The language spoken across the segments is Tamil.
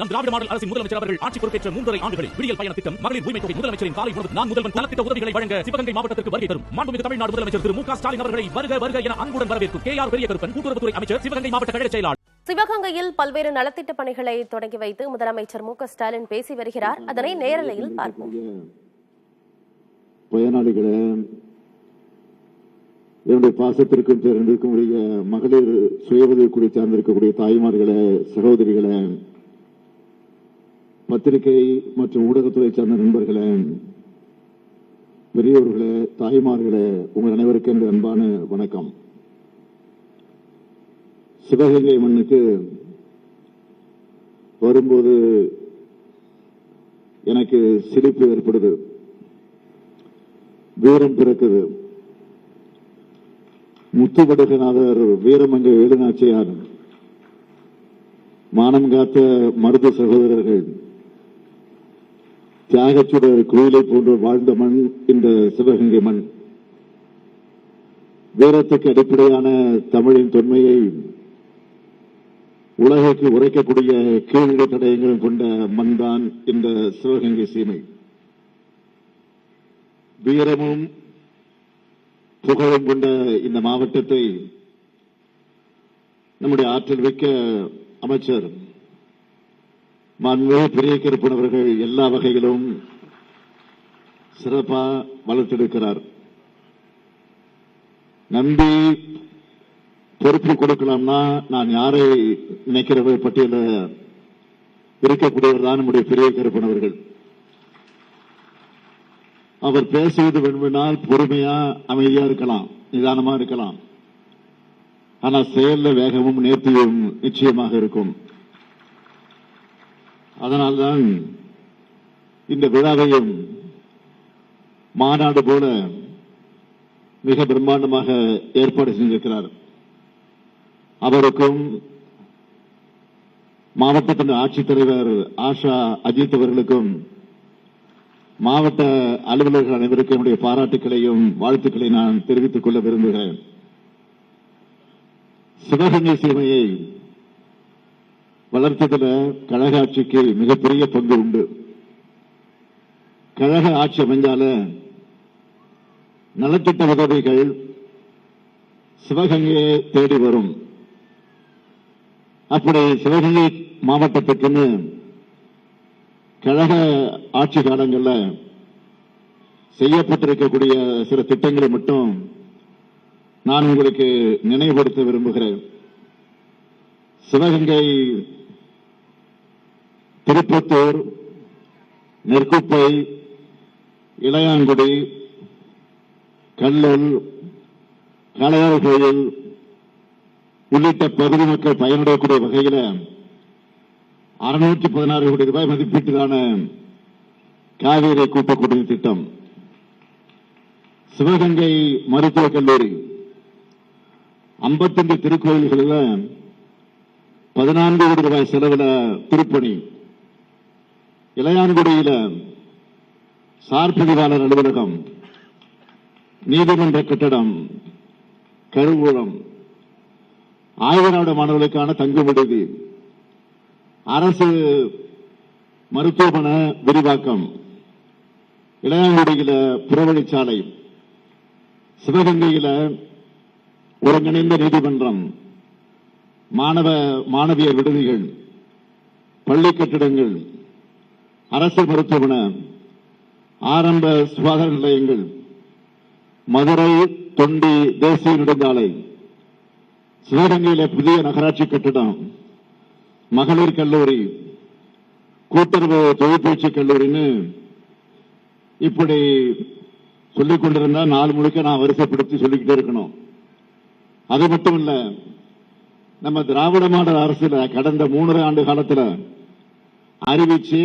நம் திராவிட மாடல் அரசின் முதலமைச்சர் அவர்கள் ஆட்சி பொறுப்பேற்ற 3.5 ஆண்டுகளில் விடியல் பயண திட்டம், மகளிர் உரிமை தொகை, முதலமைச்சரின் காலை உணவு, நான் முதல்வன் நலத்திட்ட உதவிகளை வழங்க சிவகங்கை மாவட்டத்திற்கு வருகை தரும் மாண்புமிகு தமிழ்நாடு முதலமைச்சர் திரு மு.க. ஸ்டாலின் அவர்களை வருக வருக என அன்புடன் வரவேற்கும் கே.ஆர். பெரியகருப்பன், கூட்டுறவுத்துறை அமைச்சர், சிவகங்கை மாவட்ட கழக செயலாளர். சிவகங்கையில் பல்வேறு நலத்திட்ட பணிகளை தொடங்கி வைத்து முதலமைச்சர் மு.க. ஸ்டாலின் பேசி வருகிறார். அதனை நேரலையில் பார்ப்போம். பயனாளிகளே, என்னுடைய பாசத்திற்கும் பேரன்பிற்கும் உரிய மகளிர் சுய உதவிக்குழு சார்ந்திருக்கக்கூடிய தாய்மார்களே, சகோதரிகளே, பத்திரிகை மற்றும் ஊடகத்துறை சார்ந்த நண்பர்களே, பெரியவர்களே, தாய்மார்களே, உங்கள் அனைவருக்கும் என்னுடைய அன்பான வணக்கம். சிவகங்கை மண்ணுக்கு வரும்போது எனக்கு சிரிப்பு ஏற்படுது, வீரம் பிறக்குது. முத்துவடுகநாதர், வீரமங்கை வேலுநாச்சியார், மானம் காத்த மருது சகோதரர்கள், தியாகச்சுடர் கோயிலை போன்று வாழ்ந்த மண் இந்த சிவகங்கை மண். வீரத்துக்கு அடிப்படையான தமிழின் தொன்மையை உலகுக்கு உரைக்கக்கூடிய கீழ்நிலை தடயங்களும் கொண்ட மண் தான் இந்த சிவகங்கை சீமை. வீரமும் புகழும் கொண்ட இந்த மாவட்டத்தை நம்முடைய ஆற்றல் மிக்க அமைச்சர் மாண்புமிகு பெரியகருப்பன் அவர்கள் எல்லா வகையிலும் சிறப்பா வளர்த்தெடுக்கிறார். நம்பி பொறுப்பு கொடுக்கலாம்னா நான் யாரை நினைக்கிற பட்டியல இருக்கக்கூடியவர் தான் நம்முடைய பெரியகருப்பன் அவர்கள். அவர் பேசுவது வேண்டுமானால் பொறுமையா அமைதியா இருக்கலாம், நிதானமா இருக்கலாம். ஆனால் செயல்ல வேகமும் நேர்த்தியும் நிச்சயமாக இருக்கும். அதனால்தான் இந்த விழாவையும் மாநாடு போல மிக பிரம்மாண்டமாக ஏற்பாடு செஞ்சிருக்கிறார். அவருக்கும் மாவட்டத்தின் ஆட்சித்தலைவர் ஆஷா அஜித் அவர்களுக்கும் மாவட்ட அலுவலர்கள் அனைவருக்கும் என்னுடைய பாராட்டுக்களையும் வாழ்த்துக்களை நான் தெரிவித்துக் கொள்ள விரும்புகிறேன். சிவகங்கை சீமையை வளர்த்ததில் கழக ஆட்சிக்கு மிகப்பெரிய பங்கு உண்டு. கழக ஆட்சி அமைஞ்சால நலத்திட்ட உதவிகள் சிவகங்கையை தேடி வரும். அப்படி சிவகங்கை மாவட்டத்துக்குன்னு கழக ஆட்சி காலங்களில் செய்யப்பட்டிருக்கக்கூடிய சில திட்டங்களை மட்டும் நான் உங்களுக்கு நினைவுபடுத்த விரும்புகிறேன். சிவகங்கை, திருப்பத்தூர், நெற்குப்பை, இளையாங்குடி, கல்லல், காளையார் கோயில் உள்ளிட்ட பகுதி மக்கள் பயனடையக்கூடிய வகையில் 616 கோடி ரூபாய் மதிப்பீட்டிலான காவேரி கூட்டக் குடிநீர் திட்டம், சிவகங்கை மருத்துவக் கல்லூரி, 52 திருக்கோயில்களில் 14 கோடி ரூபாய் செலவில் திருப்பணி, இளையான்குடியில் சார்பதிவாளர் அலுவலகம், நீதிமன்ற கட்டடம், கருவூலம், ஆய்வராட மாணவர்களுக்கான தங்கும் விடுதி, அரசு மருத்துவமனை விரிவாக்கம், இளையாங்குடியில புறவழிச்சாலை, சிவகங்கையில ஒருங்கிணைந்த நீதிமன்றம், மாணவியர் விடுதிகள், பள்ளி கட்டிடங்கள், அரசு மருத்துவமனை, ஆரம்ப சுகாதார நிலையங்கள், மதுரை தொண்டி தேசிய நெடுஞ்சாலை, சிவகங்கையில புதிய நகராட்சி கட்டிடம், மகளிர் கல்லூரி, கூட்டுறவு தொழிற்பயிற்சி கல்லூரின்னு இப்படி சொல்லிக் கொண்டிருந்தா நாள் முழுக்க நான் வரிசைப்படுத்தி சொல்லிக்கிட்டே இருக்கணும். அது மட்டும் இல்ல, நம்ம திராவிட மாடல் அரசுல கடந்த 3.5 ஆண்டு காலத்தில் அறிவிச்சு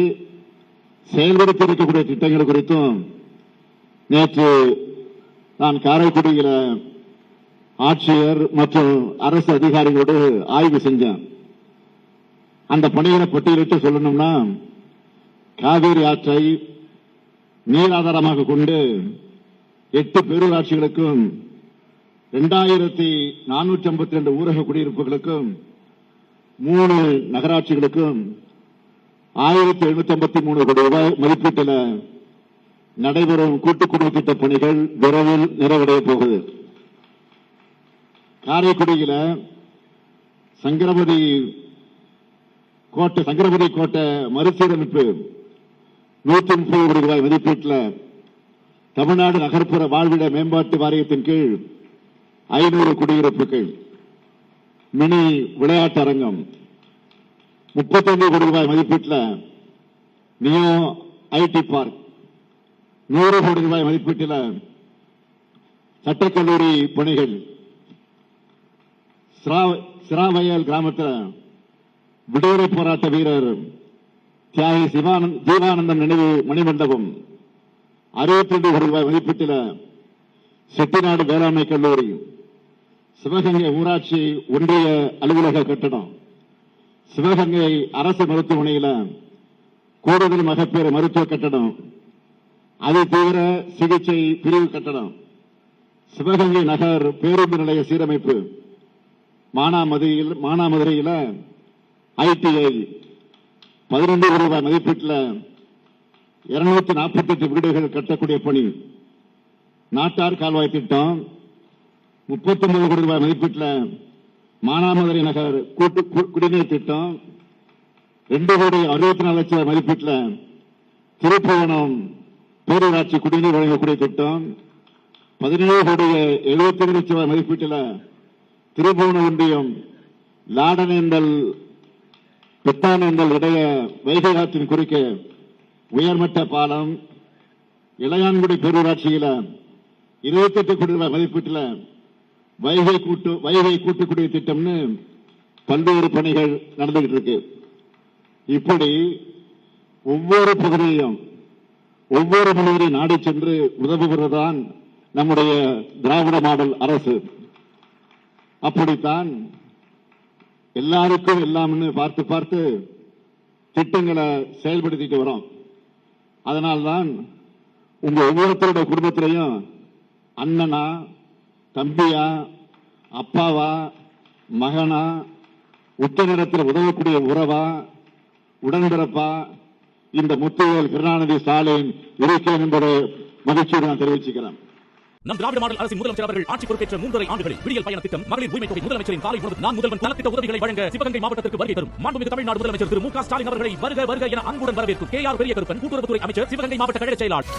செயல்படுத்தி இருக்கக்கூடிய திட்டங்கள் குறித்தும் நேற்று நான் காரைக்குடியில ஆட்சியர் மற்றும் அரசு அதிகாரிகளோடு ஆய்வு செஞ்சேன். அந்த பணிகளை பட்டியலிட்டு சொல்லணும்னா, காவிரி ஆற்றை நீராதாரமாக கொண்டு 8 பேரூராட்சிகளுக்கும் 2452 ஊரக குடியிருப்புகளுக்கும் 3 நகராட்சிகளுக்கும் 1753 கோடி ரூபாய் மதிப்பீட்டில் நடைபெறும் கூட்டுக் குடிநீர் திட்ட பணிகள் விரைவில் நிறைவடைய போகுது. காரைக்குடியில சங்கரபதி கோட்டை மறுசீரமைப்பு 130 கோடி ரூபாய் மதிப்பீட்டில் தமிழ்நாடு நகர்ப்புற வாழ்விட மேம்பாட்டு வாரியத்தின் கீழ் 500 குடியிருப்புகள், மினி விளையாட்டு அரங்கம், 35 கோடி ரூபாய் மதிப்பீட்டில் நியோ ஐடி பார்க், 100 கோடி ரூபாய் மதிப்பீட்டில் சட்டக்கல்லூரி பணிகள், சிராவயல் கிராமத்தில் விடுதலை போராட்ட வீரர் தியாகி ஜீவானந்தம் நினைவு மணிமண்டபம், 62 கோடி ரூபாய் மதிப்பீட்டில் செட்டிநாடு வேளாண்மை கல்லூரி, சிவகங்கை ஊராட்சி ஒன்றிய அலுவலக கட்டடம், சிவகங்கை அரசு மருத்துவமனையில் கூடுதல் மகப்பேறு மருத்துவ கட்டடம், அதிதீவிர சிகிச்சை பிரிவு கட்டடம், சிவகங்கை நகர் பேருந்து நிலைய சீரமைப்பு, மானாமதுரையில் ஐடிஐ, 12 கோடி ரூபாய் மதிப்பீட்டில் 248 வீடுகள் கட்டக்கூடிய பணி, நாட்டார் கால்வாய் திட்டம், 39 கோடி ரூபாய் மதிப்பீட்டில் மானாமதுரை நகர் குடிநீர் திட்டம், 2,64 லட்சம் மதிப்பீட்டில் திருப்புவனம் பேரூராட்சி குடிநீர் வழங்கக்கூடிய திட்டம், 17,72 லட்சம் மதிப்பீட்டில் திருப்புவனம் ஒன்றியம் லாடனேந்தல் பெத்தானேந்தல் இடைய வைகை ஆற்றின் குறுக்கே உயர்மட்ட பாலம், இளையான்குடி பேரூராட்சியில் 28 கோடி ரூபாய் மதிப்பீட்டில் வைகை கூட்டுக்குடிநீர் திட்டம்னு பல்வேறு பணிகள் நடந்துகிட்டு இருக்கு. இப்படி ஒவ்வொரு பகுதியையும் ஒவ்வொரு மனிதரையும் நாடி சென்று உதவுகிறதுதான் நம்முடைய திராவிட மாடல் அரசு. அப்படித்தான் எல்லாருக்கும் எல்லாம்னு பார்த்து பார்த்து திட்டங்களை செயல்படுத்திட்டு வரோம். அதனால்தான் உங்க ஒவ்வொருத்தருடைய குடும்பத்திலையும் அண்ணனா, தம்பியா, அப்பாவா, மகனா, உத்தரத்தில் உதவக்கூடிய உறவா, உடன்பிறப்பா இந்த முத்துவேல் கருணாநிதி ஸ்டாலின் இருக்கிறேன் என்பதை மகிழ்ச்சியோடு நான் தெரிவிச்சுக்கிறேன். நம் திராவிட மாடல் அரசின் முதலமைச்சர் அவர்கள் ஆட்சி பொறுப்பேற்ற 3.5 ஆண்டுகளில் விடியல் பயண திட்டம், மகளிர் உரிமை தொகை, முதலமைச்சரின் காலை உணவு, நான் முதல்வன் நலத்திட்ட உதவிகளை வழங்க சிவகங்கை மாவட்டத்திற்கு வருகை தரும் மாண்புமிகு தமிழ்நாடு முதலமைச்சர் திரு மு.க. ஸ்டாலின் அவர்களை வருக வருக என அன்புடன் வரவேற்கும் KR பெரியகருப்பன், கூட்டுறவுத்துறை அமைச்சர், சிவகங்கை மாவட்ட கழக செயலாளர்.